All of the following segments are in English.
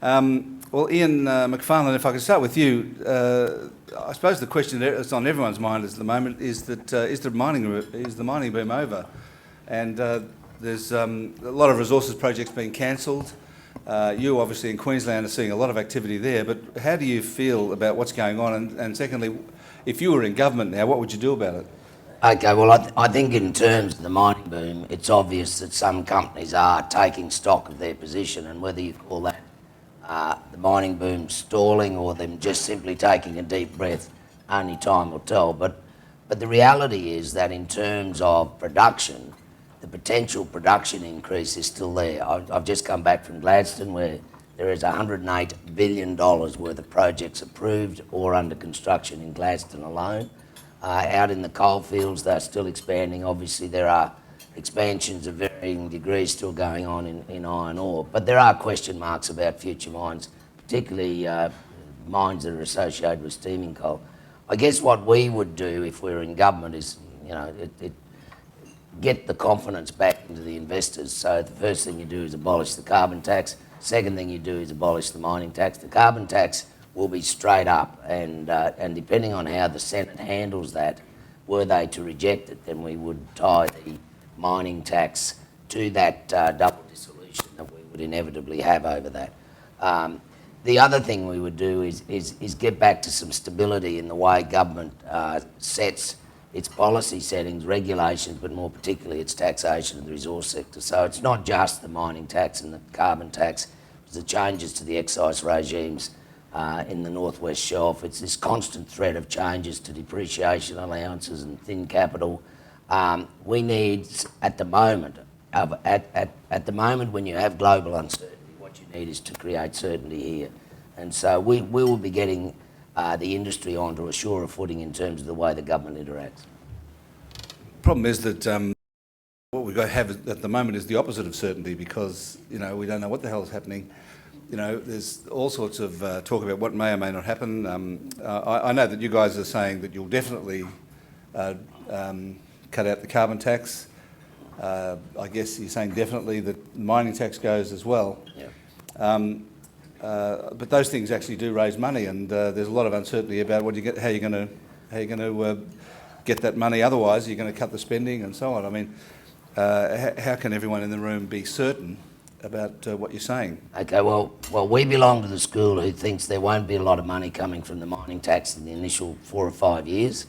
Well, Ian McFarlane, if I could start with you, I suppose the question that's on everyone's mind at the moment is that is the mining boom over? And there's a lot of resources projects being cancelled. You obviously in Queensland are seeing a lot of activity there, but how do you feel about what's going on? And secondly, if you were in government now, what would you do about it? Okay, well, I think in terms of the mining boom, it's obvious that some companies are taking stock of their position, and whether you call that the mining boom stalling or them just simply taking a deep breath, only time will tell. But the reality is that in terms of production, the potential production increase is still there. I've just come back from Gladstone, where there is $108 billion worth of projects approved or under construction in Gladstone alone. Out in the coalfields, they're still expanding. Obviously, there are expansions of varying degrees still going on in iron ore, but there are question marks about future mines, particularly mines that are associated with steaming coal. I guess what we would do if we're in government is, get the confidence back into the investors. So the first thing you do is abolish the carbon tax. Second thing you do is abolish the mining tax. The carbon tax will be straight up, and depending on how the Senate handles that, were they to reject it, then we would tie the mining tax to that double dissolution that we would inevitably have over that. The other thing we would do is get back to some stability in the way government sets its policy settings, regulations, but more particularly its taxation of the resource sector. So it's not just the mining tax and the carbon tax, it's the changes to the excise regimes in the Northwest Shelf. It's this constant threat of changes to depreciation allowances and thin capital. We need, at the moment, when you have global uncertainty, what you need is to create certainty here. And so we will be getting the industry onto a surer footing in terms of the way the government interacts. The problem is that what we've got to have at the moment is the opposite of certainty, because we don't know what the hell is happening. There's all sorts of talk about what may or may not happen. I know that you guys are saying that you'll definitely cut out the carbon tax. I guess you're saying definitely that the mining tax goes as well. Yeah. But those things actually do raise money, and there's a lot of uncertainty about how you're going to get that money. Otherwise, you're going to cut the spending and so on. I mean, how can everyone in the room be certain about what you're saying? Okay, well, we belong to the school who thinks there won't be a lot of money coming from the mining tax in the initial 4 or 5 years,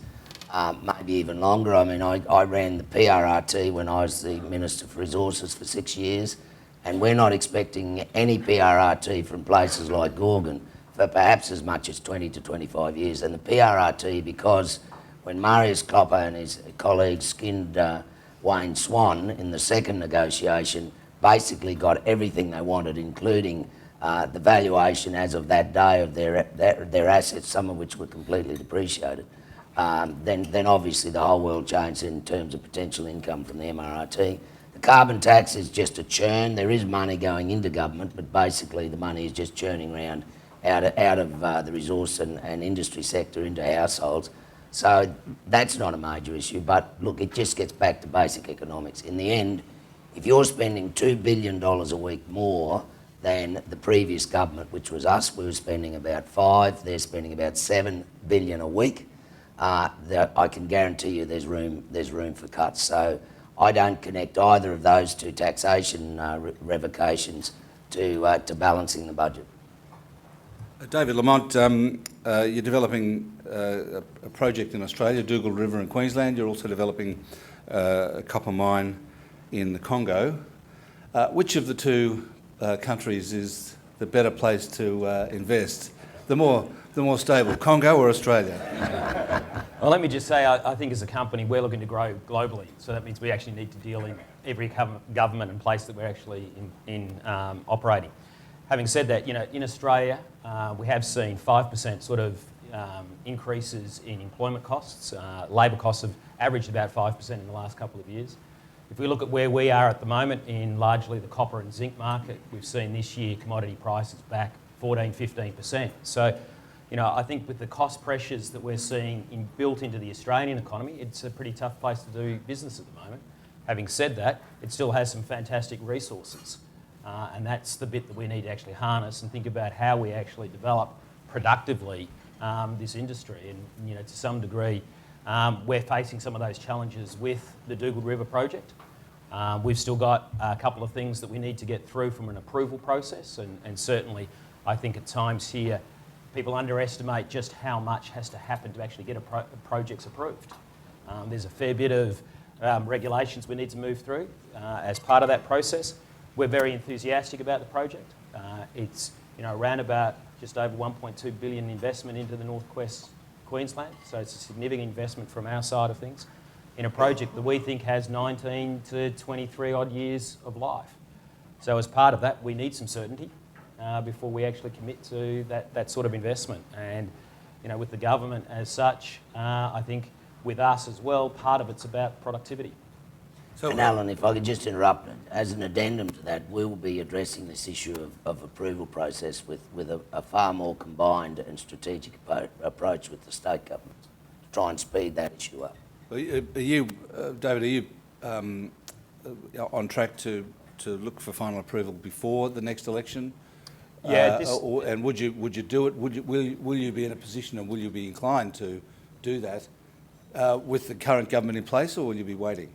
maybe even longer. I mean, I ran the PRRT when I was the Minister for Resources for 6 years, and we're not expecting any PRRT from places like Gorgon for perhaps as much as 20 to 25 years. And the PRRT, because when Marius Klopper and his colleagues skinned Wayne Swan in the second negotiation, basically got everything they wanted, including the valuation as of that day of their assets, some of which were completely depreciated. Then obviously the whole world changed in terms of potential income from the MRRT. The carbon tax is just a churn. There is money going into government, but basically the money is just churning around out of the resource and industry sector into households. So that's not a major issue, but look, it just gets back to basic economics. In the end, if you're spending $2 billion a week more than the previous government, which was us, we were spending about $5, they're spending about $7 billion a week, I can guarantee you there's room for cuts. So I don't connect either of those two taxation revocations to balancing the budget. David Lamont, you're developing a project in Australia, Dougal River in Queensland. You're also developing a copper mine in the Congo. Which of the two countries is the better place to invest? The more stable, Congo or Australia? Well, let me just say, I think as a company, we're looking to grow globally. So that means we actually need to deal in every government and place that we're actually in operating. Having said that, in Australia, we have seen 5% sort of increases in employment costs. Labour costs have averaged about 5% in the last couple of years. If we look at where we are at the moment in largely the copper and zinc market, we've seen this year commodity prices back 14-15%. So, I think with the cost pressures that we're seeing built into the Australian economy, it's a pretty tough place to do business at the moment. Having said that, it still has some fantastic resources. And that's the bit that we need to actually harness and think about how we actually develop productively this industry. And you know, to some degree, we're facing some of those challenges with the Dugald River project. We've still got a couple of things that we need to get through from an approval process, and certainly I think at times here people underestimate just how much has to happen to actually get projects approved. There's a fair bit of regulations we need to move through as part of that process. We're very enthusiastic about the project. It's around about just over 1.2 billion investment into the northwest Queensland, so it's a significant investment from our side of things in a project that we think has 19 to 23 odd years of life. So as part of that, we need some certainty before we actually commit to that sort of investment. And with the government as such, I think with us as well, part of it's about productivity. And Alan, if I could just interrupt, as an addendum to that, we'll be addressing this issue of approval process with a far more combined and strategic approach with the state government to try and speed that issue up. Are you, David, are you on track to look for final approval before the next election? Yeah. And would you do it? Will you be in a position, and will you be inclined to do that with the current government in place, or will you be waiting?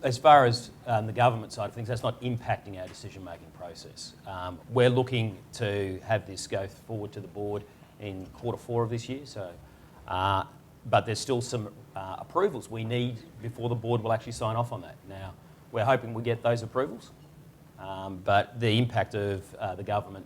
As far as the government side of things, that's not impacting our decision-making process. We're looking to have this go forward to the board in Q4 of this year. So, but there's still some approvals we need before the board will actually sign off on that. Now, we're hoping we get those approvals, but the impact of the government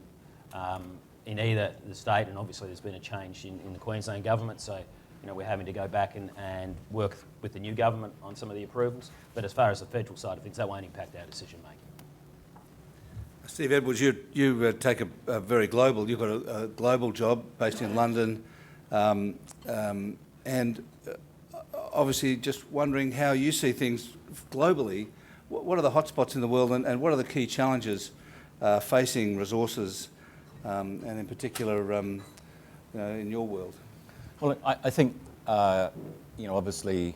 in either the state, and obviously there's been a change in the Queensland government, so we're having to go back and work with the new government on some of the approvals. But as far as the federal side of things, that won't impact our decision making. Steve Edwards, you take a very global. You've got a global job based in London, and obviously just wondering how you see things globally. What are the hotspots in the world, and what are the key challenges facing resources, and in particular, in your world? Well, I think, obviously,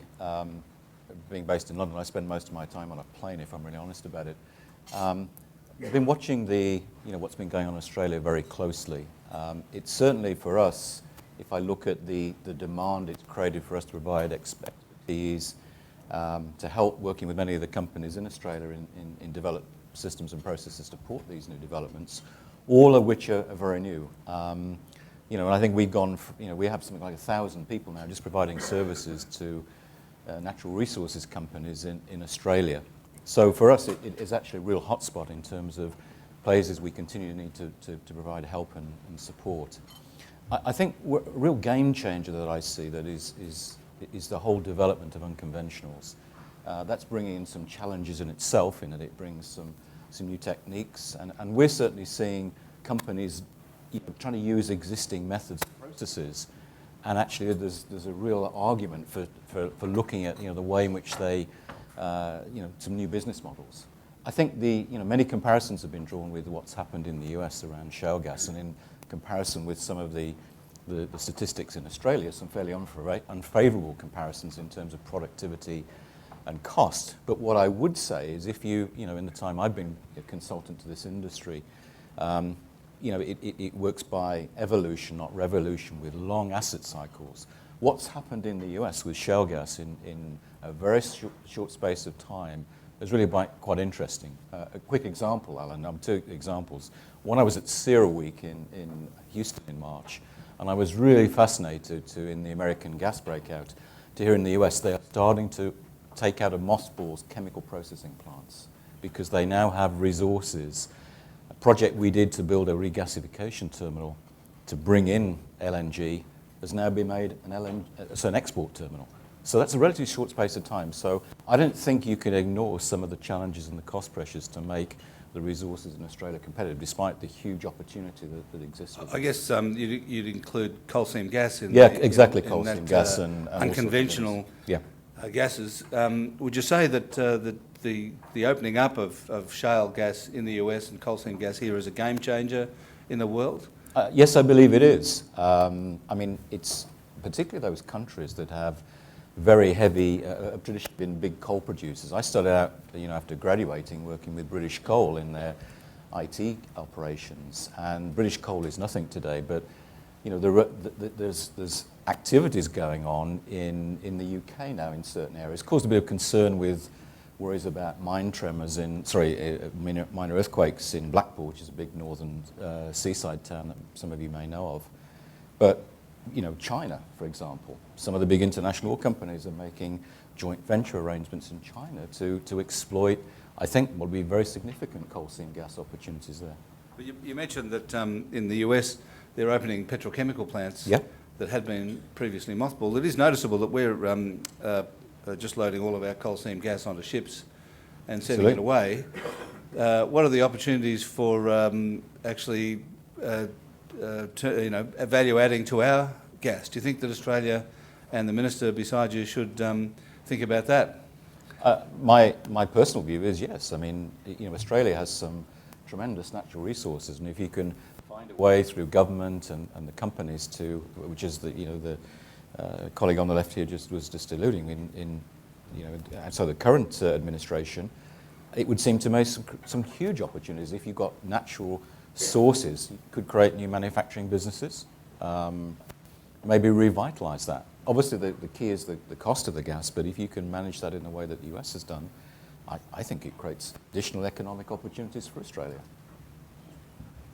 being based in London, I spend most of my time on a plane, if I'm really honest about it. I've been watching what's been going on in Australia very closely. It's certainly for us, if I look at the demand it's created for us to provide expertise, to help working with many of the companies in Australia in develop systems and processes to support these new developments, all of which are very new. And I think we've gone, we have something like 1,000 people now just providing services to natural resources companies in Australia. So for us, it is actually a real hotspot in terms of places we continue to need to provide help and support. I think a real game changer that I see that is the whole development of unconventionals. That's bringing in some challenges in itself, in that it brings some new techniques, and we're certainly seeing companies trying to use existing methods and processes, and actually there's a real argument for looking at the way in which they some new business models. I think many comparisons have been drawn with what's happened in the US around shale gas, and in comparison with some of the statistics in Australia, some fairly unfavourable comparisons in terms of productivity and cost. But what I would say is, if in the time I've been a consultant to this industry, it works by evolution, not revolution, with long asset cycles. What's happened in the US with shale gas in a very short space of time is really quite interesting. A quick example, Alan, two examples. One, I was at CERAWeek in Houston in March, and I was really fascinated in the American gas breakout to hear in the US they are starting to take out of mothballs chemical processing plants because they now have resources. A project we did to build a regasification terminal to bring in LNG has now been made an export terminal. So that's a relatively short space of time. So I don't think you can ignore some of the challenges and the cost pressures to make the resources in Australia competitive, despite the huge opportunity that exists. I guess you'd include coal seam gas in exactly, coal seam that, gas and unconventional gases. Would you say that the opening up of shale gas in the US and coal seam gas here is a game changer in the world? Yes, I believe it is. I mean, it's particularly those countries that have very heavy, traditionally been big coal producers. I started out, after graduating, working with British Coal in their IT operations, and British coal is nothing today, but there's activities going on in the UK now in certain areas. Caused a bit of concern with worries about minor earthquakes in Blackpool, which is a big northern seaside town that some of you may know of. But China, for example, some of the big international oil companies are making joint venture arrangements in China to exploit, I think, what will be very significant coal seam gas opportunities there. But you mentioned that in the US they're opening petrochemical plants that had been previously mothballed. It is noticeable that we're just loading all of our coal seam gas onto ships and sending it away. What are the opportunities for actually value adding to our gas? Do you think that Australia and the minister beside you should think about that? My personal view is yes. I mean, Australia has some tremendous natural resources, and if you can find a way through government and the companies to, which is the colleague on the left here was just alluding in so the current administration, it would seem to make some huge opportunities. If you've got natural sources, you could create new manufacturing businesses, maybe revitalise that. Obviously, the key is the cost of the gas, but if you can manage that in the way that the US has done, I think it creates additional economic opportunities for Australia.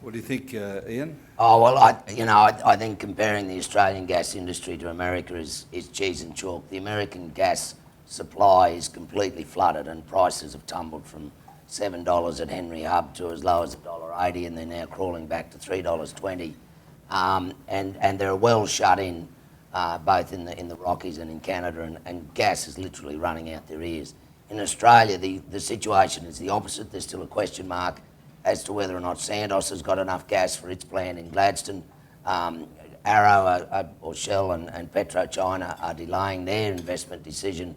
What do you think, Ian? Oh, well, I think comparing the Australian gas industry to America is cheese and chalk. The American gas supply is completely flooded and prices have tumbled from $7 at Henry Hub to as low as $1.80, and they're now crawling back to $3.20. And they're well shut in, both in the Rockies and in Canada, and gas is literally running out their ears. In Australia, the situation is the opposite. There's still a question mark as to whether or not Santos has got enough gas for its plant in Gladstone. Arrow or Shell and PetroChina are delaying their investment decision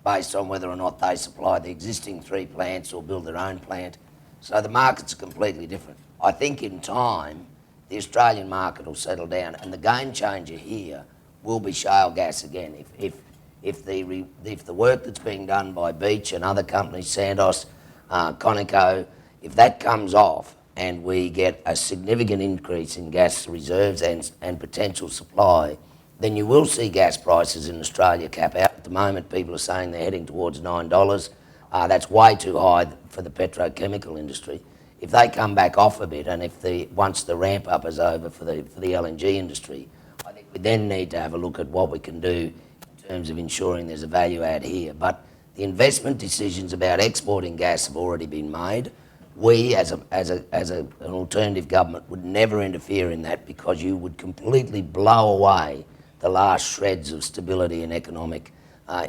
based on whether or not they supply the existing 3 plants or build their own plant. So the markets are completely different. I think in time, the Australian market will settle down, and the game changer here will be shale gas again. If the work that's being done by Beach and other companies, Santos, Conoco, if that comes off and we get a significant increase in gas reserves and potential supply, then you will see gas prices in Australia cap out. At the moment, people are saying they're heading towards $9. That's way too high for the petrochemical industry. If they come back off a bit, and once the ramp up is over for the LNG industry, I think we then need to have a look at what we can do in terms of ensuring there's a value add here. But the investment decisions about exporting gas have already been made. We, as an alternative government, would never interfere in that, because you would completely blow away the last shreds of stability and economic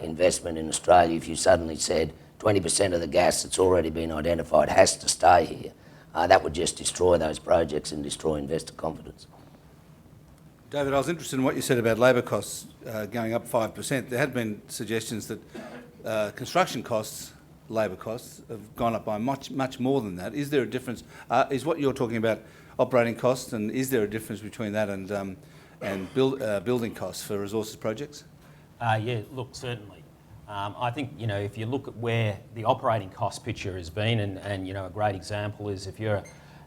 investment in Australia if you suddenly said 20% of the gas that's already been identified has to stay here. That would just destroy those projects and destroy investor confidence. David, I was interested in what you said about labour costs going up 5%. There had been suggestions that construction costs, labour costs, have gone up by much more than that. Is there a difference? Is what you're talking about operating costs, and is there a difference between that and building costs for resources projects? Yeah, look, certainly. I think, if you look at where the operating cost picture has been, and a great example is if you're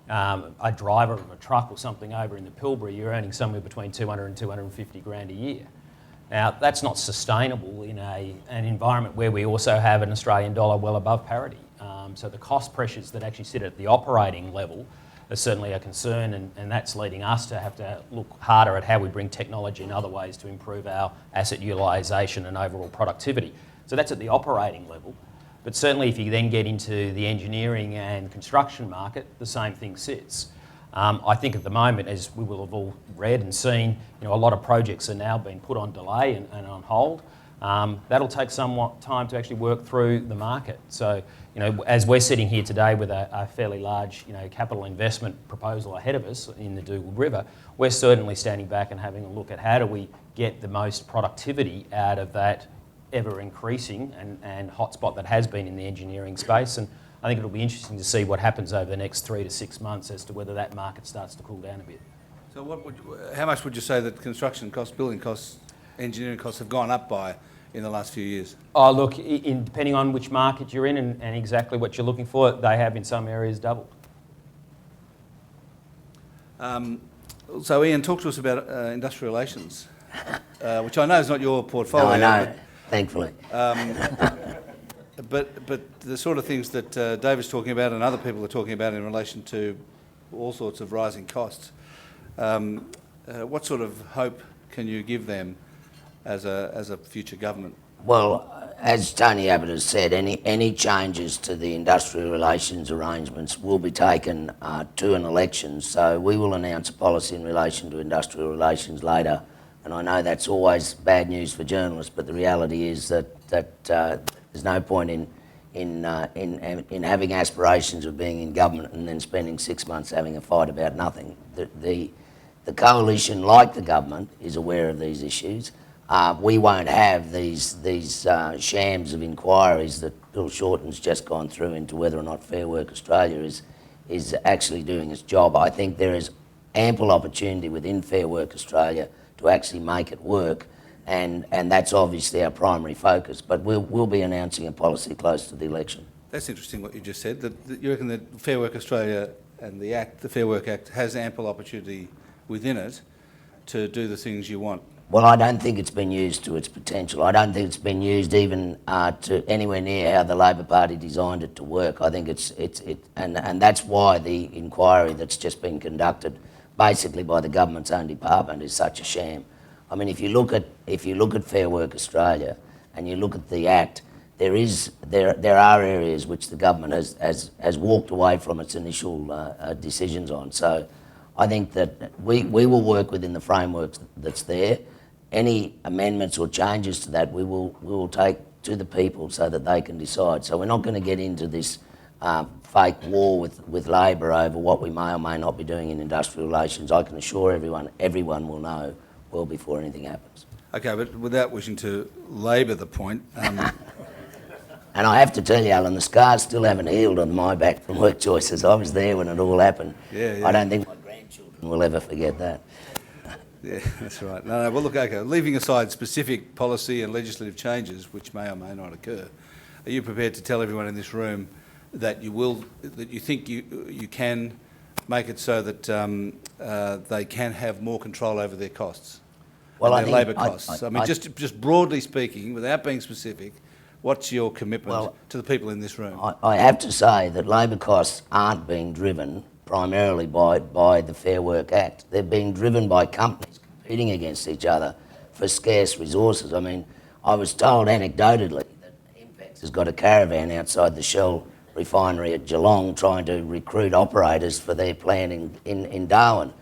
a driver of a truck or something over in the Pilbara, you're earning somewhere between 200 and 250 grand a year. Now, that's not sustainable in an environment where we also have an Australian dollar well above parity. So the cost pressures that actually sit at the operating level are certainly a concern, and that's leading us to have to look harder at how we bring technology and other ways to improve our asset utilisation and overall productivity. So that's at the operating level. But certainly if you then get into the engineering and construction market, the same thing sits. I think at the moment, as we will have all read and seen, a lot of projects are now being put on delay and on hold. That'll take somewhat time to actually work through the market. So, as we're sitting here today with a fairly large, capital investment proposal ahead of us in the Dugald River, we're certainly standing back and having a look at how do we get the most productivity out of that ever increasing and hotspot that has been in the engineering space. And I think it'll be interesting to see what happens over the next 3 to 6 months as to whether that market starts to cool down a bit. So how much would you say that construction costs, building costs, engineering costs have gone up by in the last few years? Oh, look, depending on which market you're in and exactly what you're looking for, they have in some areas doubled. So Ian, talk to us about industrial relations, which I know is not your No, portfolio. I know, thankfully. But the sort of things that David's talking about and other people are talking about in relation to all sorts of rising costs, what sort of hope can you give them as a future government? Well, as Tony Abbott has said, any changes to the industrial relations arrangements will be taken to an election. So we will announce a policy in relation to industrial relations later. And I know that's always bad news for journalists, but the reality is that there's no point in having aspirations of being in government and then spending 6 months having a fight about nothing. The coalition, like the government, is aware of these issues. We won't have these shams of inquiries that Bill Shorten's just gone through into whether or not Fair Work Australia is actually doing its job. I think there is ample opportunity within Fair Work Australia to actually make it work, and that's obviously our primary focus. But we'll be announcing a policy close to the election. That's interesting what you just said, that you reckon that Fair Work Australia and the Fair Work Act, has ample opportunity within it to do the things you want. Well, I don't think it's been used to its potential. I don't think it's been used even to anywhere near how the Labor Party designed it to work. I think and that's why the inquiry that's just been conducted, basically by the government's own department, is such a sham. I mean, if you look at Fair Work Australia and you look at the Act, there are areas which the government has walked away from its initial decisions on. So I think that we will work within the framework that's there. Any amendments or changes to that we will take to the people so that they can decide. So we're not going to get into this fake war with Labor over what we may or may not be doing in industrial relations. I can assure everyone will know well before anything happens. Okay, but without wishing to labour the point, and I have to tell you, Alan, the scars still haven't healed on my back from work choices. I was there when it all happened. Yeah. I don't think my grandchildren will ever forget that. Yeah, that's right. No, well, look, okay, leaving aside specific policy and legislative changes, which may or may not occur, are you prepared to tell everyone in this room that you think you can make it so that they can have more control over their costs, Well, and their labour costs? I mean, just broadly speaking, without being specific, what's your commitment to the people in this room? I have to say that labour costs aren't being driven primarily by the Fair Work Act. They're being driven by companies competing against each other for scarce resources. I mean, I was told anecdotally that Impex has got a caravan outside the Shell refinery at Geelong trying to recruit operators for their plant in Darwin.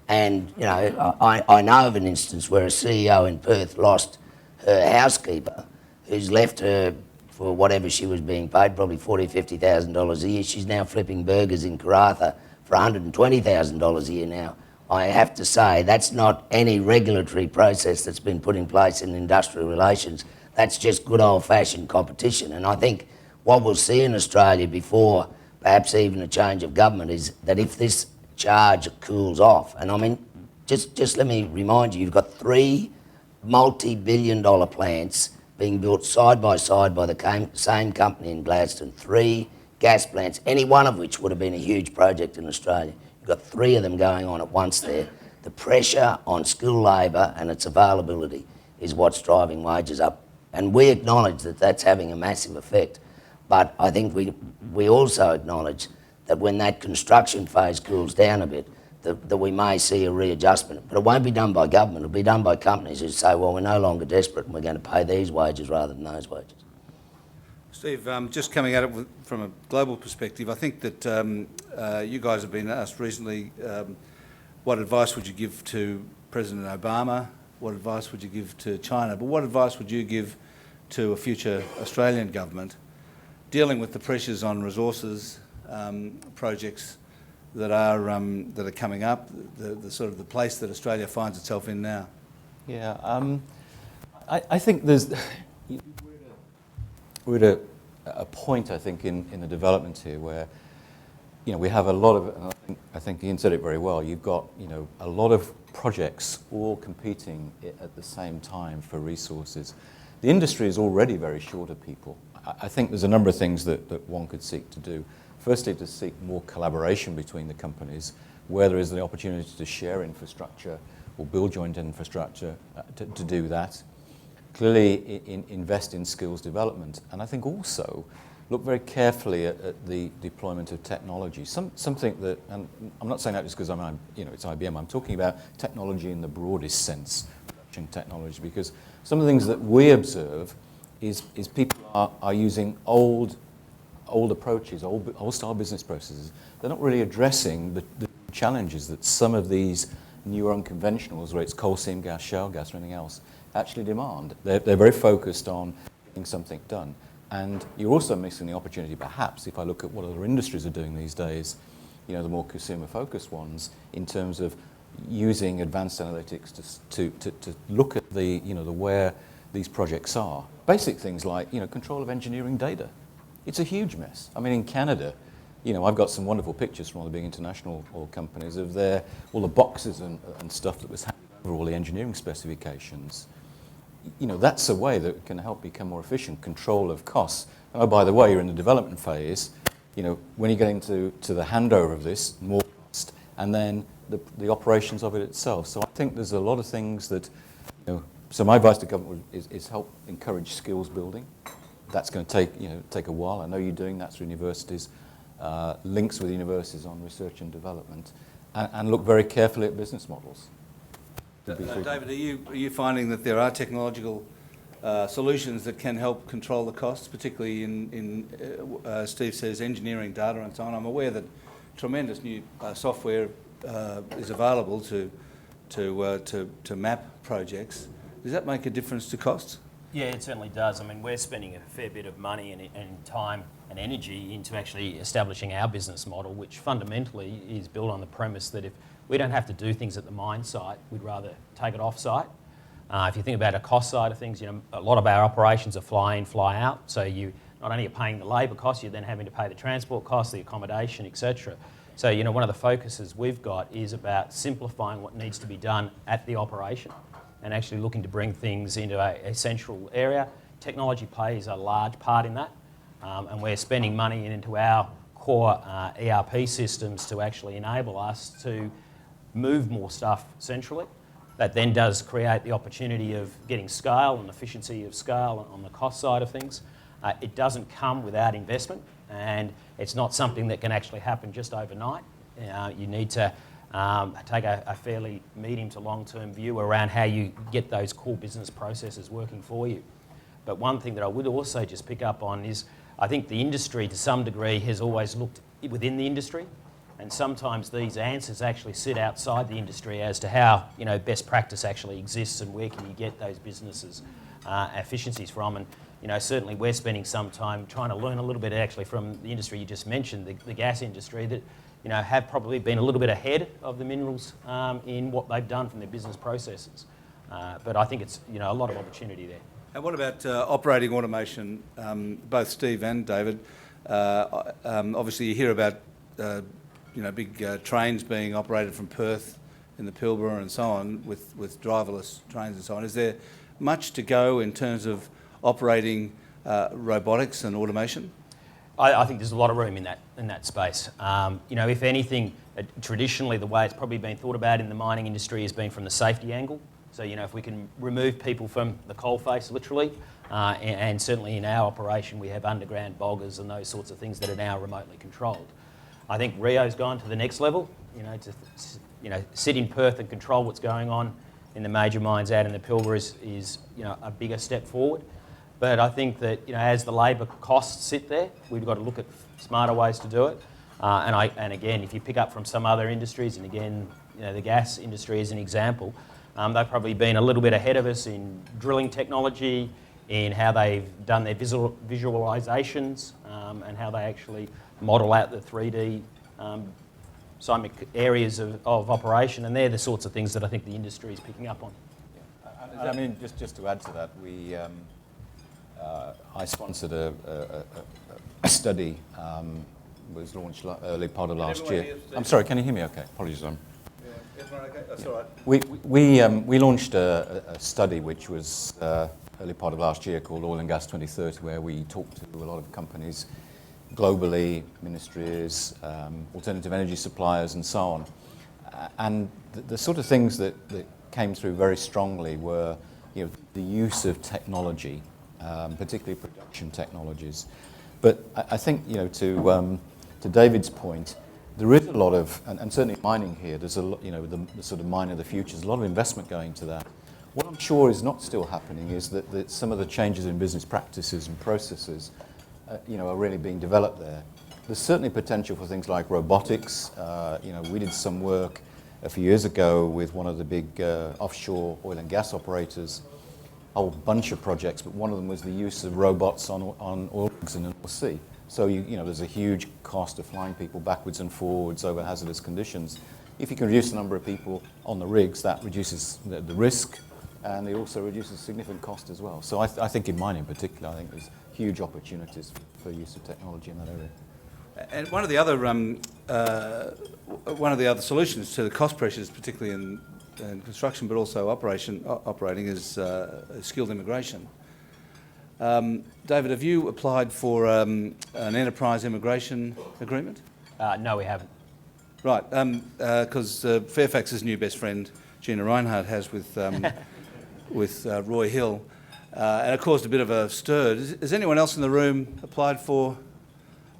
And, you know, I know of an instance where a CEO in Perth lost her housekeeper, who's left her for whatever she was being paid, probably $40,000, $50,000 a year. She's now flipping burgers in Karratha for $120,000 a year now. I have to say, that's not any regulatory process that's been put in place in industrial relations. That's just good old-fashioned competition. And I think what we'll see in Australia before perhaps even a change of government is that if this charge cools off, and I mean, just let me remind you, you've got 3 multi-billion-dollar plants being built side by side by the same company in Gladstone, 3 gas plants, any one of which would have been a huge project in Australia. You've got 3 of them going on at once there. The pressure on skilled labour and its availability is what's driving wages up. And we acknowledge that that's having a massive effect. But I think we also acknowledge that when that construction phase cools down a bit, that we may see a readjustment. But it won't be done by government, it'll be done by companies who say, well, we're no longer desperate and we're going to pay these wages rather than those wages. Steve, just coming at it from a global perspective, I think that you guys have been asked recently, what advice would you give to President Obama? What advice would you give to China? But what advice would you give to a future Australian government dealing with the pressures on resources, projects that are coming up, the sort of the place that Australia finds itself in now? Yeah, I think we're at a point, I think, in the development here where, you know, we have a lot of, and I think Ian said it very well, you've got, you know, a lot of projects all competing at the same time for resources. The industry is already very short of people. I think there's a number of things that one could seek to do. Firstly, to seek more collaboration between the companies, where there is the opportunity to share infrastructure or build joint infrastructure to do that. Clearly invest in skills development, and I think also look very carefully at the deployment of technology. Something that, and I'm not saying that just because it's IBM, I'm talking about technology in the broadest sense, production technology, because some of the things that we observe is people are using old approaches, old style business processes. They're not really addressing the challenges that some of these newer unconventionals, whether it's coal seam gas, shale gas, or anything else, actually demand. They're very focused on getting something done. And you're also missing the opportunity, perhaps, if I look at what other industries are doing these days, the more consumer-focused ones, in terms of using advanced analytics to look at the where these projects are. Basic things like, control of engineering data. It's a huge mess. I mean, in Canada, I've got some wonderful pictures from all the big international oil companies of all the boxes and stuff that was handed over all the engineering specifications. That's a way that can help become more efficient, control of costs. And, oh, by the way, you're in the development phase. When you get into the handover of this, more cost, and then the operations of it itself. So I think there's a lot of things that, so my advice to government is help encourage skills building. That's going to take a while. I know you're doing that through universities, links with universities on research and development, and look very carefully at business models. David, are you finding that there are technological solutions that can help control the costs, particularly in Steve says, engineering data and so on? I'm aware that tremendous new software is available to map projects. Does that make a difference to costs? Yeah, it certainly does. I mean, we're spending a fair bit of money and time and energy into actually establishing our business model, which fundamentally is built on the premise that if we don't have to do things at the mine site, we'd rather take it off-site. If you think about a cost side of things, a lot of our operations are fly in, fly out. So you not only are paying the labour costs, you're then having to pay the transport costs, the accommodation, etc. So one of the focuses we've got is about simplifying what needs to be done at the operation and actually looking to bring things into a central area. Technology plays a large part in that, and we're spending money into our core ERP systems to actually enable us to move more stuff centrally. That then does create the opportunity of getting scale and efficiency of scale on the cost side of things. It doesn't come without investment, and it's not something that can actually happen just overnight. You need to take a fairly medium to long-term view around how you get those core business processes working for you. But one thing that I would also just pick up on is I think the industry to some degree has always looked within the industry, and sometimes these answers actually sit outside the industry as to how best practice actually exists and where can you get those businesses efficiencies from. And certainly we're spending some time trying to learn a little bit actually from the industry you just mentioned, the gas industry, that have probably been a little bit ahead of the minerals in what they've done from their business processes. But I think it's a lot of opportunity there. And what about operating automation? Both Steve and David, obviously you hear about big trains being operated from Perth in the Pilbara and so on with driverless trains and so on. Is there much to go in terms of operating robotics and automation? I think there's a lot of room in that space. If anything, traditionally the way it's probably been thought about in the mining industry has been from the safety angle. So if we can remove people from the coalface, literally, and certainly in our operation we have underground boggers and those sorts of things that are now remotely controlled. I think Rio's gone to the next level. To sit in Perth and control what's going on in the major mines out in the Pilbara is a bigger step forward. But I think that as the labour costs sit there, we've got to look at smarter ways to do it. And again, if you pick up from some other industries, and again, the gas industry is an example, they've probably been a little bit ahead of us in drilling technology, in how they've done their visualisations, and how they actually model out the 3D seismic areas of operation. And they're the sorts of things that I think the industry is picking up on. Yeah. I mean, just to add to that, I sponsored a study, was launched early part of last year. I'm sorry, can you hear me okay? Apologies. Okay, that's all right. We launched a study which was early part of last year called Oil and Gas 2030, where we talked to a lot of companies globally, ministries, alternative energy suppliers and so on. And the sort of things that came through very strongly were, the use of technology, particularly production technologies. But I think, to David's point, there is a lot of, and certainly mining here, there's a lot, the sort of mine of the future, there's a lot of investment going to that. What I'm sure is not still happening is that some of the changes in business practices and processes, are really being developed there. There's certainly potential for things like robotics. We did some work a few years ago with one of the big offshore oil and gas operators, a whole bunch of projects, but one of them was the use of robots on oil rigs in the North Sea. So there's a huge cost of flying people backwards and forwards over hazardous conditions. If you can reduce the number of people on the rigs, that reduces the risk, and it also reduces significant cost as well. So I think in mining in particular, I think there's huge opportunities for use of technology in that area. And one of the other solutions to the cost pressures, particularly in construction, but also operating, is skilled immigration. David, have you applied for an enterprise immigration agreement? No, we haven't. Right, because Fairfax's new best friend, Gina Reinhardt, has with Roy Hill, and it caused a bit of a stir. Has anyone else in the room applied for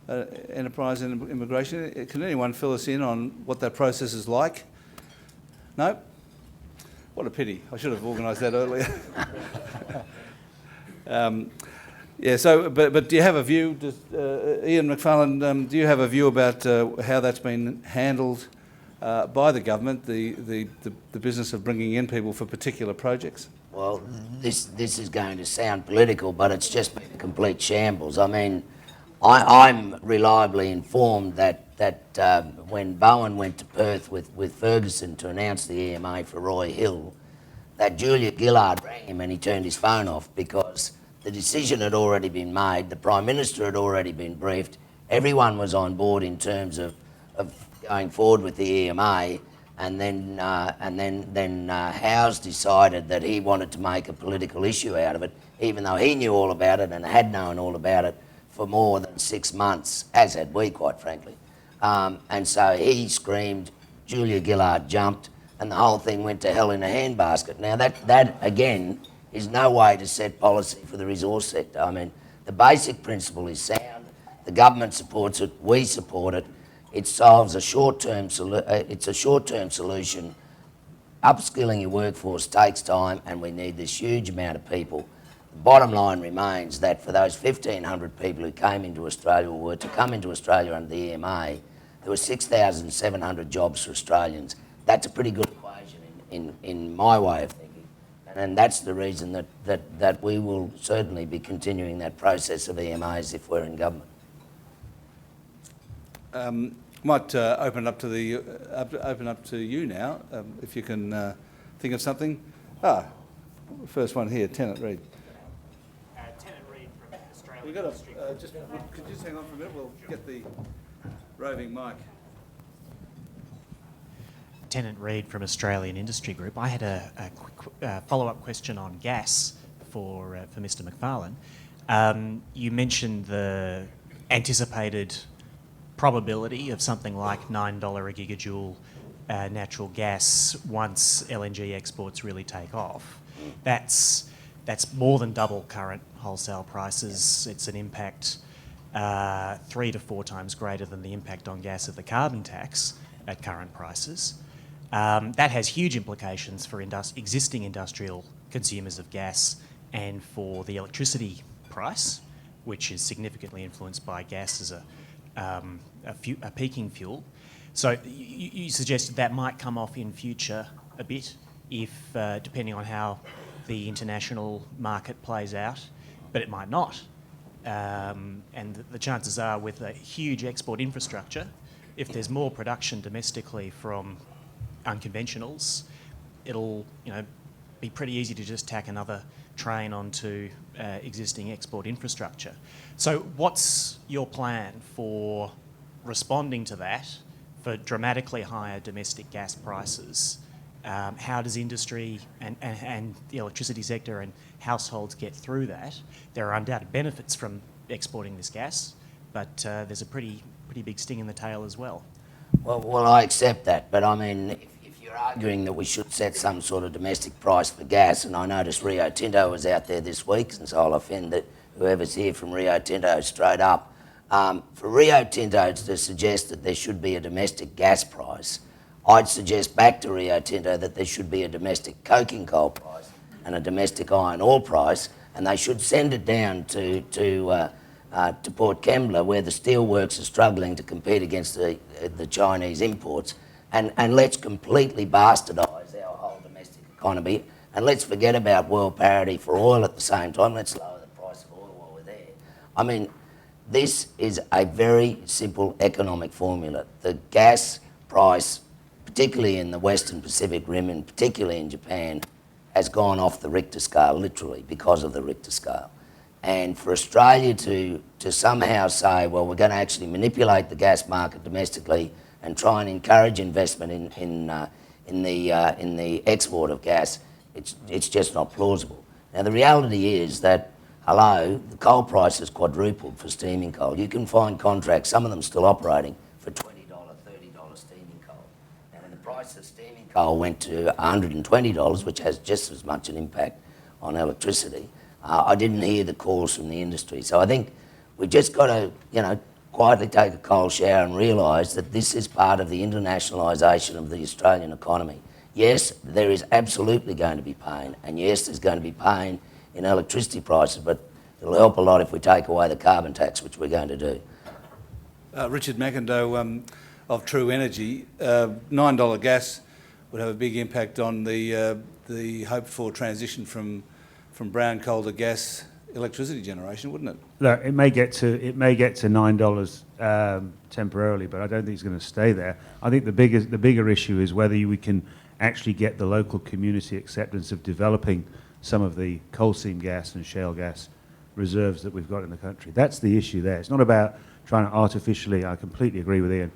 enterprise immigration? Can anyone fill us in on what that process is like? No? What a pity. I should have organised that earlier. But do you have a view, Ian Macfarlane, do you have a view about how that's been handled by the government, the business of bringing in people for particular projects? Well, this is going to sound political, but it's just been a complete shambles. I mean, I'm reliably informed that when Bowen went to Perth with Ferguson to announce the EMA for Roy Hill, that Julia Gillard rang him and he turned his phone off because the decision had already been made, the Prime Minister had already been briefed, everyone was on board in terms of going forward with the EMA, and then Howes decided that he wanted to make a political issue out of it, even though he knew all about it and had known all about it for more than 6 months, as had we, quite frankly. And so he screamed, Julia Gillard jumped, and the whole thing went to hell in a handbasket. Now that again is no way to set policy for the resource sector. I mean, the basic principle is sound. The government supports it. We support it. It solves a short-term it's a short-term solution. Upskilling your workforce takes time, and we need this huge amount of people. The bottom line remains that for those 1,500 people who came into Australia or were to come into Australia under the EMA, there were 6,700 jobs for Australians. That's a pretty good equation in my way of thinking. And that's the reason that we will certainly be continuing that process of EMAs if we're in government. Might open up to you now, if you can think of something. First one here, Tennant Reid. Tennant Reid from Australian Industry. Could you just hang on for a minute? We'll get the roving mic. Tennant Reid from Australian Industry Group. I had a quick follow-up question on gas for Mr. Macfarlane. You mentioned the anticipated probability of something like $9 a gigajoule natural gas once LNG exports really take off. That's more than double current wholesale prices. It's an impact 3 to 4 times greater than the impact on gas of the carbon tax at current prices. That has huge implications for existing industrial consumers of gas and for the electricity price, which is significantly influenced by gas as a peaking fuel. So you suggested that might come off in future a bit, if depending on how the international market plays out, but it might not. And the chances are, with a huge export infrastructure, if there's more production domestically from unconventionals, it'll be pretty easy to just tack another train onto existing export infrastructure. So what's your plan for responding to that, for dramatically higher domestic gas prices? How does industry and the electricity sector and households get through that? There are undoubted benefits from exporting this gas, but there's a pretty big sting in the tail as well. Well, I accept that, but I mean, if you're arguing that we should set some sort of domestic price for gas, and I noticed Rio Tinto was out there this week, and so I'll offend that whoever's here from Rio Tinto straight up. For Rio Tinto to suggest that there should be a domestic gas price, I'd suggest back to Rio Tinto that there should be a domestic coking coal price and a domestic iron ore price, and they should send it down to Port Kembla, where the steelworks are struggling to compete against the Chinese imports, and let's completely bastardise our whole domestic economy, and let's forget about world parity for oil at the same time. Let's lower the price of oil while we're there. I mean, this is a very simple economic formula. The gas price, particularly in the Western Pacific Rim and particularly in Japan, has gone off the Richter scale, literally, because of the Richter scale. And for Australia to somehow say, well, we're going to actually manipulate the gas market domestically and try and encourage investment in the export of gas, it's just not plausible. Now, the reality is that, hello, the coal price has quadrupled for steaming coal. You can find contracts, some of them still operating, for $20, $30 steaming coal. Now, when the price of steaming coal went to $120, which has just as much an impact on electricity, I didn't hear the calls from the industry. So I think we've just got to, quietly take a cold shower and realise that this is part of the internationalisation of the Australian economy. Yes, there is absolutely going to be pain, and yes, there's going to be pain in electricity prices, but it'll help a lot if we take away the carbon tax, which we're going to do. Richard McIndoe of True Energy, $9 gas would have a big impact on the hoped-for transition from brown coal to gas electricity generation, wouldn't it? Look, it may get to $9 temporarily, but I don't think it's going to stay there. I think the bigger issue is whether we can actually get the local community acceptance of developing some of the coal seam gas and shale gas reserves that we've got in the country. That's the issue there. It's not about trying to artificially, I completely agree with Ian,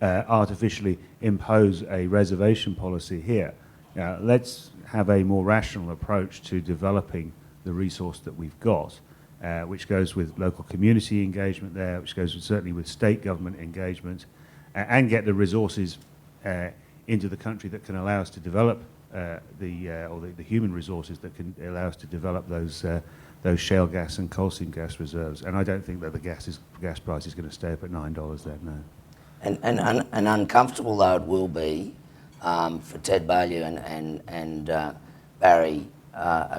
artificially impose a reservation policy here. Let's have a more rational approach to developing the resource that we've got, which goes with local community engagement there, which goes certainly with state government engagement, and get the resources into the country that can allow us to develop the human resources that can allow us to develop those shale gas and coal seam gas reserves. And I don't think that the gas price is going to stay up at $9 there, no. And uncomfortable though it will be for Ted Baillieu and Barry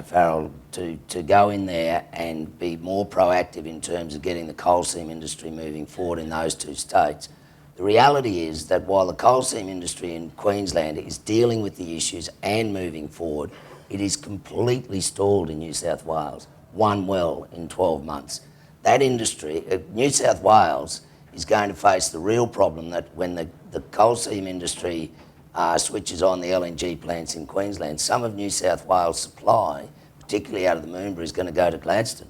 Farrell to go in there and be more proactive in terms of getting the coal seam industry moving forward in those two states. The reality is that while the coal seam industry in Queensland is dealing with the issues and moving forward, it is completely stalled in New South Wales, one well in 12 months. That industry, New South Wales, is going to face the real problem that when the coal seam industry switches on the LNG plants in Queensland, some of New South Wales' supply, particularly out of the Moomba, is going to go to Gladstone.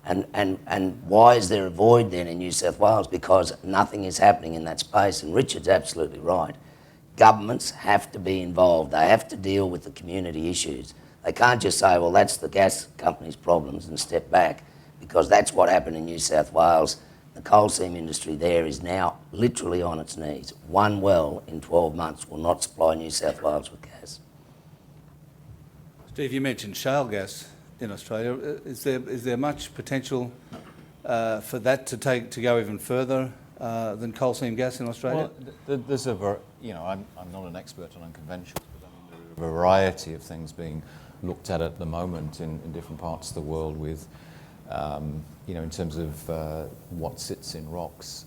And why is there a void then in New South Wales? Because nothing is happening in that space, and Richard's absolutely right. Governments have to be involved. They have to deal with the community issues. They can't just say, well, that's the gas company's problems and step back, because that's what happened in New South Wales. The coal seam industry there is now literally on its knees. One well in 12 months will not supply New South Wales with gas. Steve, you mentioned shale gas in Australia. Is there much potential for that to go even further than coal seam gas in Australia? Well, there's I'm not an expert on unconventionals, but I mean, there are a variety of things being looked at the moment in different parts of the world with, in terms of what sits in rocks.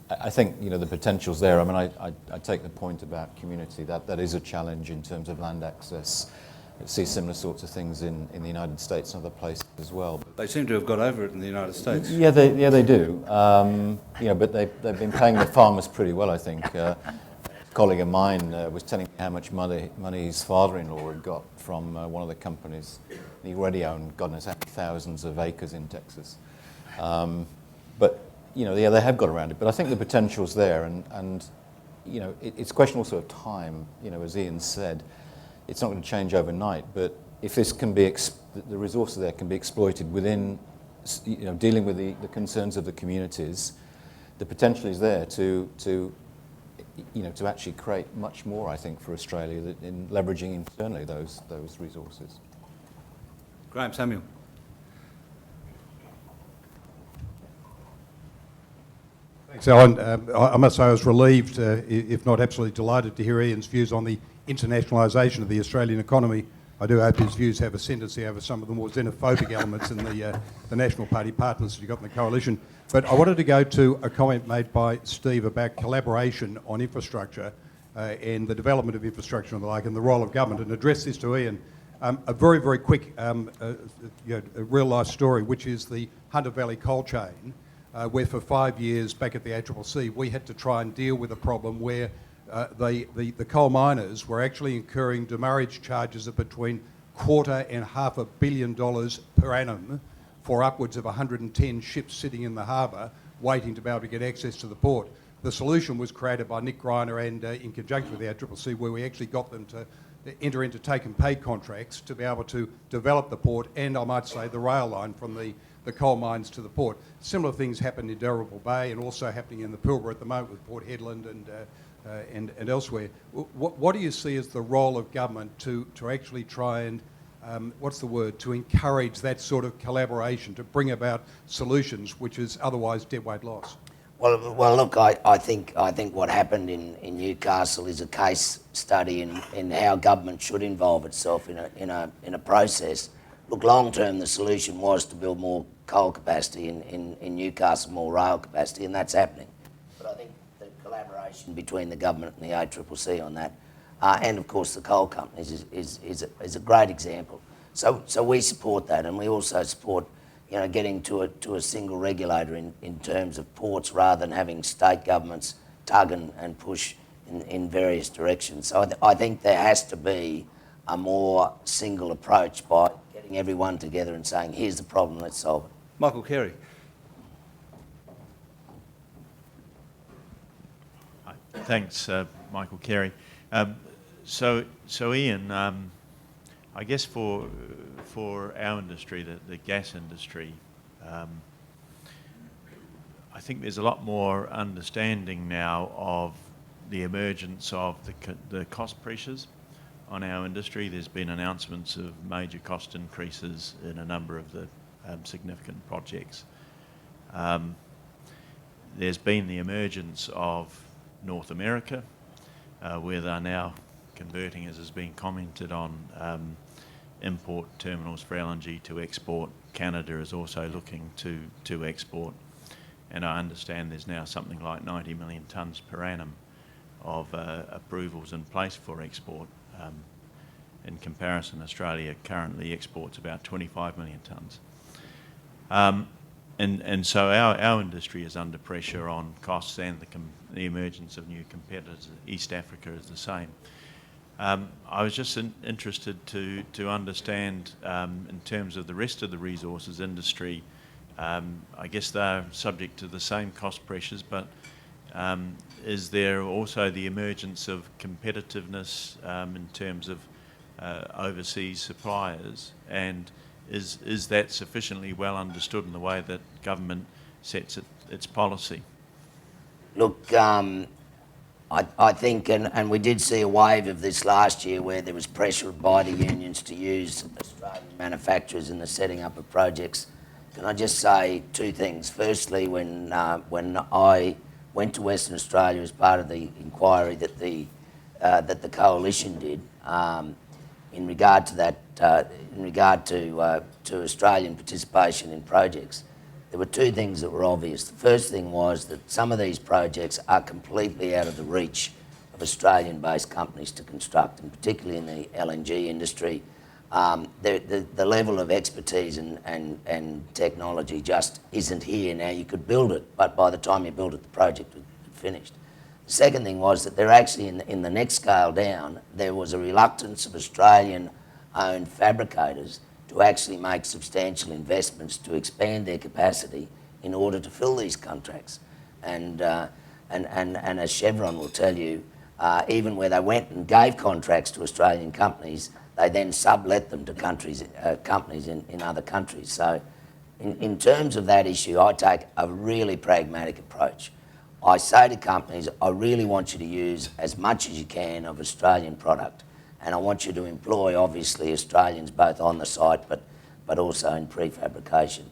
I think, the potential's there. I mean, I take the point about community. That is a challenge in terms of land access. I see similar sorts of things in the United States and other places as well. They seem to have got over it in the United States. Yeah, they do. But they've been paying the farmers pretty well, I think. A colleague of mine was telling me how much money his father-in-law had got from one of the companies. He already owned, God knows how many thousands of acres in Texas. But they have got around it. But I think the potential's there, and it's a question also of time. As Ian said, it's not going to change overnight. But if this can be, the resources there can be exploited within, dealing with the concerns of the communities, the potential is there to to actually create much more, I think, for Australia in leveraging internally those resources. Graham Samuel. Thanks, Alan. I must say I was relieved, if not absolutely delighted, to hear Ian's views on the internationalisation of the Australian economy. I do hope his views have ascendancy over some of the more xenophobic elements in the National Party partners that you've got in the coalition. But I wanted to go to a comment made by Steve about collaboration on infrastructure and the development of infrastructure and the like, and the role of government, and address this to Ian. A very, very quick real-life story, which is the Hunter Valley coal chain, where for 5 years back at the ACCC, we had to try and deal with a problem where the coal miners were actually incurring demurrage charges of between $250 and $500 million per annum for upwards of 110 ships sitting in the harbour waiting to be able to get access to the port. The solution was created by Nick Greiner and in conjunction with the ACCC, where we actually got them to enter into take and pay contracts to be able to develop the port and, I might say, the rail line from the coal mines to the port. Similar things happened in Dalrymple Bay and also happening in the Pilbara at the moment with Port Hedland and elsewhere. What do you see as the role of government to actually try and, to encourage that sort of collaboration, to bring about solutions which is otherwise deadweight loss? Well, look, I think what happened in Newcastle is a case study in how government should involve itself in a process. Look, long term, the solution was to build more coal capacity in Newcastle, more rail capacity, and that's happening. But I think the collaboration between the government and the ACCC on that, and of course the coal companies, is a great example. So we support that, and we also support getting to a single regulator in terms of ports, rather than having state governments tug and push in various directions. So I think there has to be a more single approach by getting everyone together and saying, here's the problem, let's solve it. Michael Carey. Thanks, Michael Carey. So Ian, I guess for our industry, the gas industry, I think there's a lot more understanding now of the emergence of the cost pressures on our industry. There's been announcements of major cost increases in a number of the significant projects. There's been the emergence of North America, where they're now converting, as has been commented on, import terminals for LNG to export. Canada is also looking to export, and I understand there's now something like 90 million tonnes per annum of approvals in place for export. In comparison, Australia currently exports about 25 million tonnes. And so our industry is under pressure on costs and the emergence of new competitors. East Africa is the same. I was just interested to understand, in terms of the rest of the resources industry, I guess they're subject to the same cost pressures, but is there also the emergence of competitiveness in terms of overseas suppliers, and is that sufficiently well understood in the way that government sets its policy? Look, I think, and we did see a wave of this last year where there was pressure by the unions to use Australian manufacturers in the setting up of projects. Can I just say two things? Firstly, when I went to Western Australia as part of the inquiry that the coalition did, in regard to that, in regard to Australian participation in projects, there were two things that were obvious. The first thing was that some of these projects are completely out of the reach of Australian-based companies to construct, and particularly in the LNG industry. The level of expertise and technology just isn't here. Now, you could build it, but by the time you build it, the project had finished. The second thing was that they're actually, in the next scale down, there was a reluctance of Australian-owned fabricators to actually make substantial investments to expand their capacity in order to fill these contracts. And as Chevron will tell you, even where they went and gave contracts to Australian companies, they then sublet them to companies in other countries. So in terms of that issue, I take a really pragmatic approach. I say to companies, I really want you to use as much as you can of Australian product. And I want you to employ, obviously, Australians both on the site but also in prefabrication.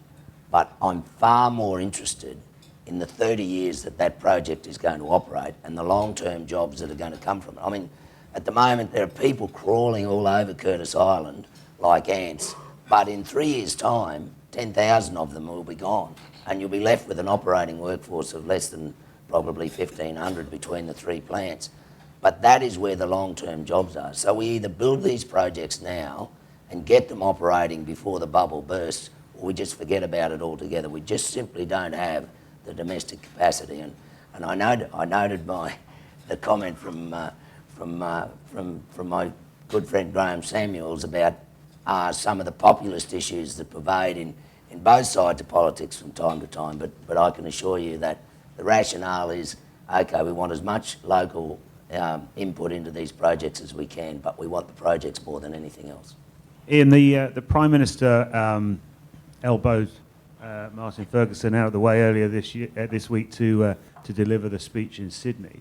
But I'm far more interested in the 30 years that project is going to operate and the long-term jobs that are going to come from it. I mean, at the moment, there are people crawling all over Curtis Island like ants, but in 3 years' time, 10,000 of them will be gone, and you'll be left with an operating workforce of less than probably 1,500 between the three plants. But that is where the long-term jobs are. So we either build these projects now and get them operating before the bubble bursts, or we just forget about it altogether. We just simply don't have the domestic capacity. And I noted the comment from my good friend Graham Samuels about some of the populist issues that pervade in both sides of politics from time to time. But I can assure you that the rationale is, okay, we want as much local input into these projects as we can, but we want the projects more than anything else. Ian, the Prime Minister elbowed Martin Ferguson out of the way earlier this week to deliver the speech in Sydney.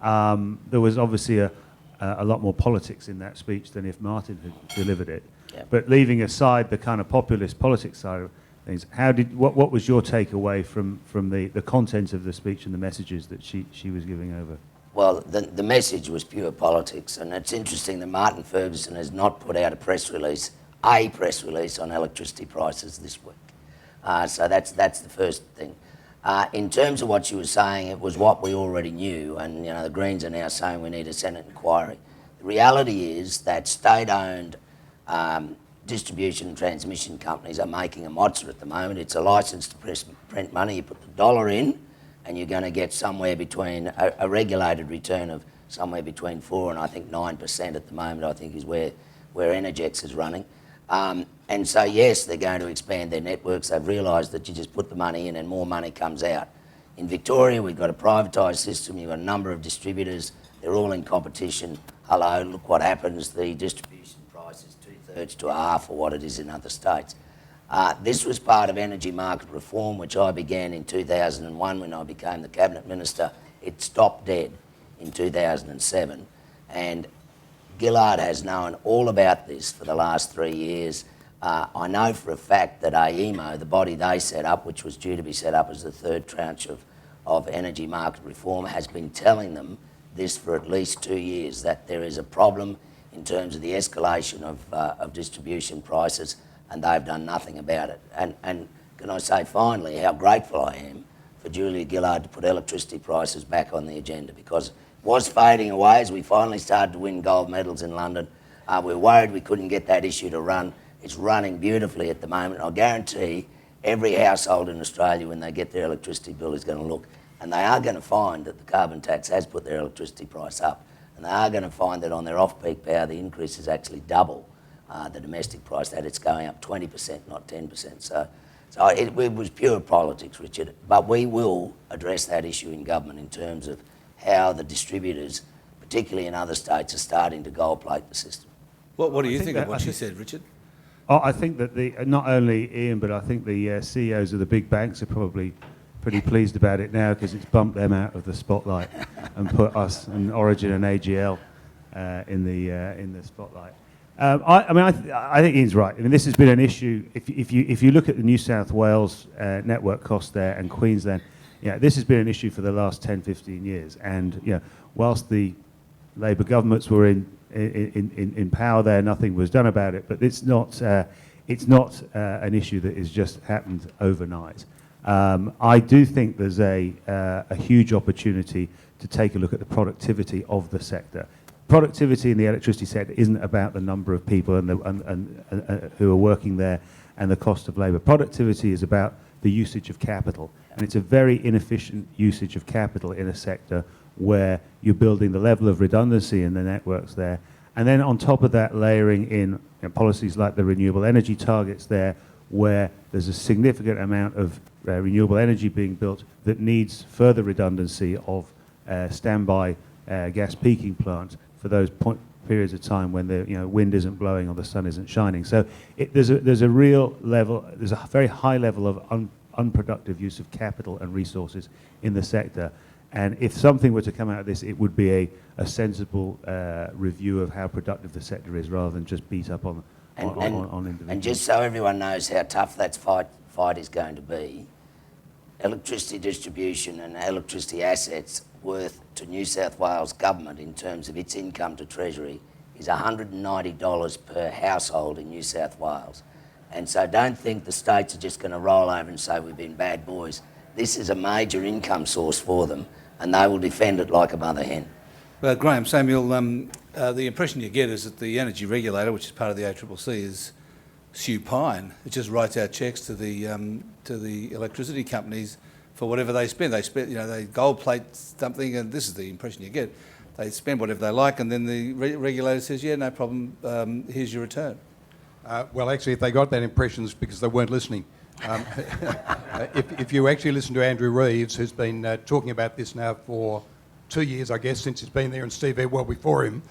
There was obviously a lot more politics in that speech than if Martin had delivered it. Yeah. But leaving aside the kind of populist politics side of things, what was your takeaway from the content of the speech and the messages that she was giving over? Well, the message was pure politics, and it's interesting that Martin Ferguson has not put out a press release on electricity prices this week. So that's the first thing. In terms of what she was saying, it was what we already knew, and the Greens are now saying we need a Senate inquiry. The reality is that state-owned distribution and transmission companies are making a mozza at the moment. It's a licence to print money. You put the dollar in, and you're going to get somewhere between a regulated return of somewhere between 4% and I think 9% at the moment, I think is where Energex is running. And so, yes, they're going to expand their networks. They've realised that you just put the money in and more money comes out. In Victoria, we've got a privatised system. You've got a number of distributors. They're all in competition. Hello, look what happens. The distribution price is 2/3 to a half of what it is in other states. This was part of energy market reform, which I began in 2001 when I became the Cabinet Minister. It stopped dead in 2007. And Gillard has known all about this for the last 3 years. I know for a fact that AEMO, the body they set up, which was due to be set up as the third tranche of energy market reform, has been telling them this for at least 2 years, that there is a problem in terms of the escalation of distribution prices, and they've done nothing about it. And can I say finally how grateful I am for Julia Gillard to put electricity prices back on the agenda, because it was fading away as we finally started to win gold medals in London. We were worried we couldn't get that issue to run. It's running beautifully at the moment. I'll guarantee every household in Australia, when they get their electricity bill, is going to look, and they are going to find that the carbon tax has put their electricity price up, and they are going to find that on their off-peak power the increase is actually double the domestic price, that it's going up 20%, not 10%. So it was pure politics, Richard, but we will address that issue in government in terms of how the distributors, particularly in other states, are starting to gold plate the system. What do you think think of that- what I she think- said, Richard? I think that not only Ian, but I think the CEOs of the big banks are probably pretty pleased about it now, because it's bumped them out of the spotlight and put us and Origin and AGL in the spotlight. I think Ian's right. I mean, this has been an issue. If you look at the New South Wales network cost there and Queensland, this has been an issue for the last 10, 15 years. And whilst the Labor governments were in power there, nothing was done about it. But it's not an issue that has just happened overnight. I do think there's a huge opportunity to take a look at the productivity of the sector. Productivity in the electricity sector isn't about the number of people and who are working there and the cost of labour. Productivity is about the usage of capital, and it's a very inefficient usage of capital in a sector where you're building the level of redundancy in the networks there, and then on top of that layering in policies like the renewable energy targets there, where there's a significant amount of renewable energy being built that needs further redundancy of standby gas peaking plants for those periods of time when the wind isn't blowing or the sun isn't shining. So there's a real level, there's a very high level of unproductive use of capital and resources in the sector. And if something were to come out of this, it would be a sensible review of how productive the sector is, rather than just beat up on individuals. And just so everyone knows how tough that fight is going to be, electricity distribution and electricity assets worth to New South Wales government in terms of its income to Treasury is $190 per household in New South Wales. And so don't think the states are just going to roll over and say we've been bad boys. This is a major income source for them, and they will defend it like a mother hen. Well, Graham, Samuel, the impression you get is that the energy regulator, which is part of the ACCC, is supine. It just writes out cheques to the electricity companies for whatever they spend. They gold plate something, and this is the impression you get. They spend whatever they like, and then the regulator says, yeah, no problem, here's your return. Well, actually, if they got that impression, it's because they weren't listening. If you actually listen to Andrew Reeves, who's been talking about this now for 2 years, I guess, since he's been there, and Steve Ed well before him,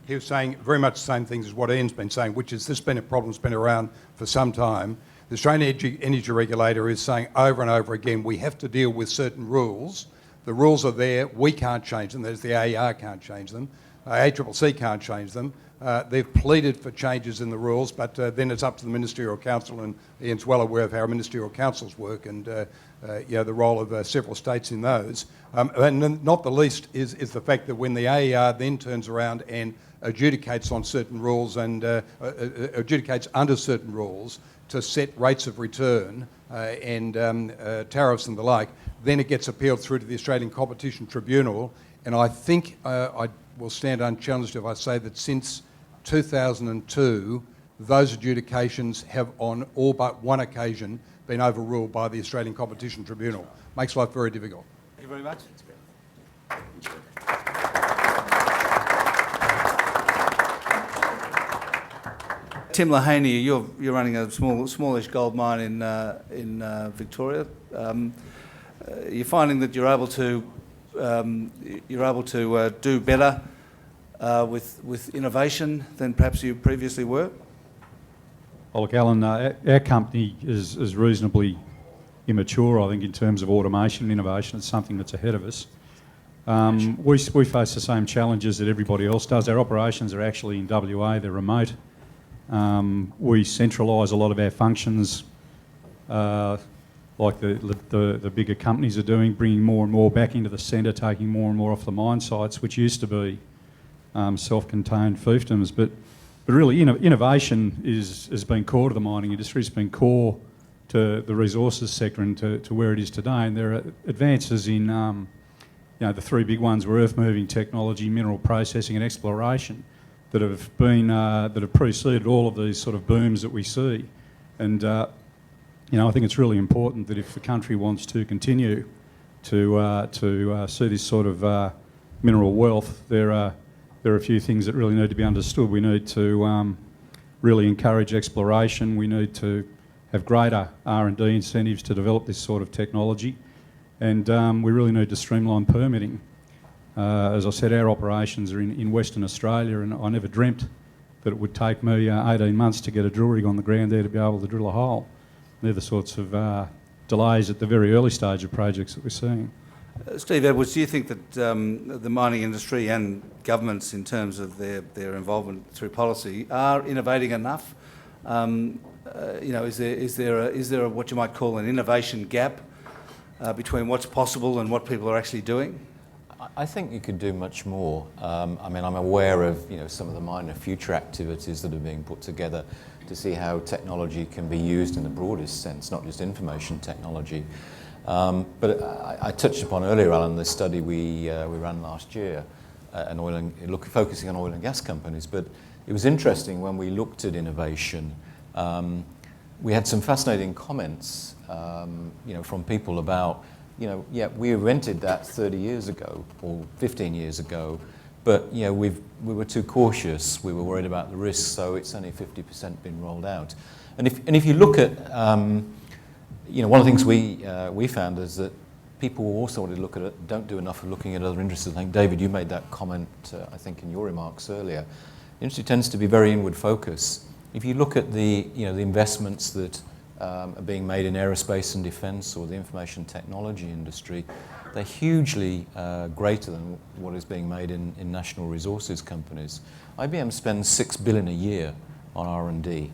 he was saying very much the same things as what Ian's been saying, which is this has been a problem that's been around for some time. The Australian Energy Regulator is saying over and over again, we have to deal with certain rules. The rules are there, we can't change them, there's the AER can't change them, ACCC can't change them. They've pleaded for changes in the rules, but then it's up to the Ministerial Council, and Ian's well aware of how Ministerial Councils work and the role of several states in those. And not the least is the fact that when the AER then turns around and adjudicates on certain rules and adjudicates under certain rules to set rates of return and tariffs and the like, then it gets appealed through to the Australian Competition Tribunal. And I think I will stand unchallenged if I say that since 2002, those adjudications have on all but one occasion been overruled by the Australian Competition Tribunal. Makes life very difficult. Thank you very much. Tim Lahaney, you're running a smallish gold mine in Victoria. You're finding that you're able to do better with innovation than perhaps you previously were? Well, look, Alan, our company is reasonably immature, I think, in terms of automation and innovation. It's something that's ahead of us. We face the same challenges that everybody else does. Our operations are actually in WA, they're remote. We centralise a lot of our functions like the bigger companies are doing, bringing more and more back into the centre, taking more and more off the mine sites, which used to be self-contained fiefdoms. But really, innovation has been core to the mining industry. It's been core to the resources sector and to where it is today. And there are advances in, the three big ones were earth-moving technology, mineral processing, and exploration that have preceded all of these sort of booms that we see. And I think it's really important that if the country wants to continue to see this sort of mineral wealth, there are a few things that really need to be understood. We need to really encourage exploration. We need to have greater R&D incentives to develop this sort of technology, and we really need to streamline permitting. As I said, our operations are in Western Australia, and I never dreamt that it would take me 18 months to get a drill rig on the ground there to be able to drill a hole. They're the sorts of delays at the very early stage of projects that we're seeing. Steve Edwards, do you think that the mining industry and governments, in terms of their involvement through policy, are innovating enough? Is there a, what you might call an innovation gap between what's possible and what people are actually doing? I think you could do much more. I'm aware of some of the minor future activities that are being put together to see how technology can be used in the broadest sense, not just information technology. But I touched upon earlier, Alan, the study we ran last year, focusing on oil and gas companies. But it was interesting when we looked at innovation. We had some fascinating comments, from people about, we invented that 30 years ago or 15 years ago, but we were too cautious. We were worried about the risks, so it's only 50% been rolled out. And if you look at one of the things we found is that people also wanted to look at it, don't do enough of looking at other industries. I think, David, you made that comment, I think, in your remarks earlier. The industry tends to be very inward focused. If you look at the investments that are being made in aerospace and defence or the information technology industry, they're hugely greater than what is being made in national resources companies. IBM spends $6 billion a year on R&D.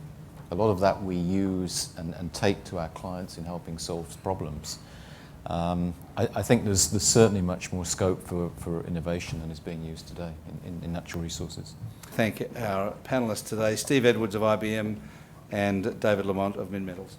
A lot of that we use and take to our clients in helping solve problems. I think there's certainly much more scope for innovation than is being used today in natural resources. Thank our panellists today, Steve Edwards of IBM and David Lamont of Min Metals.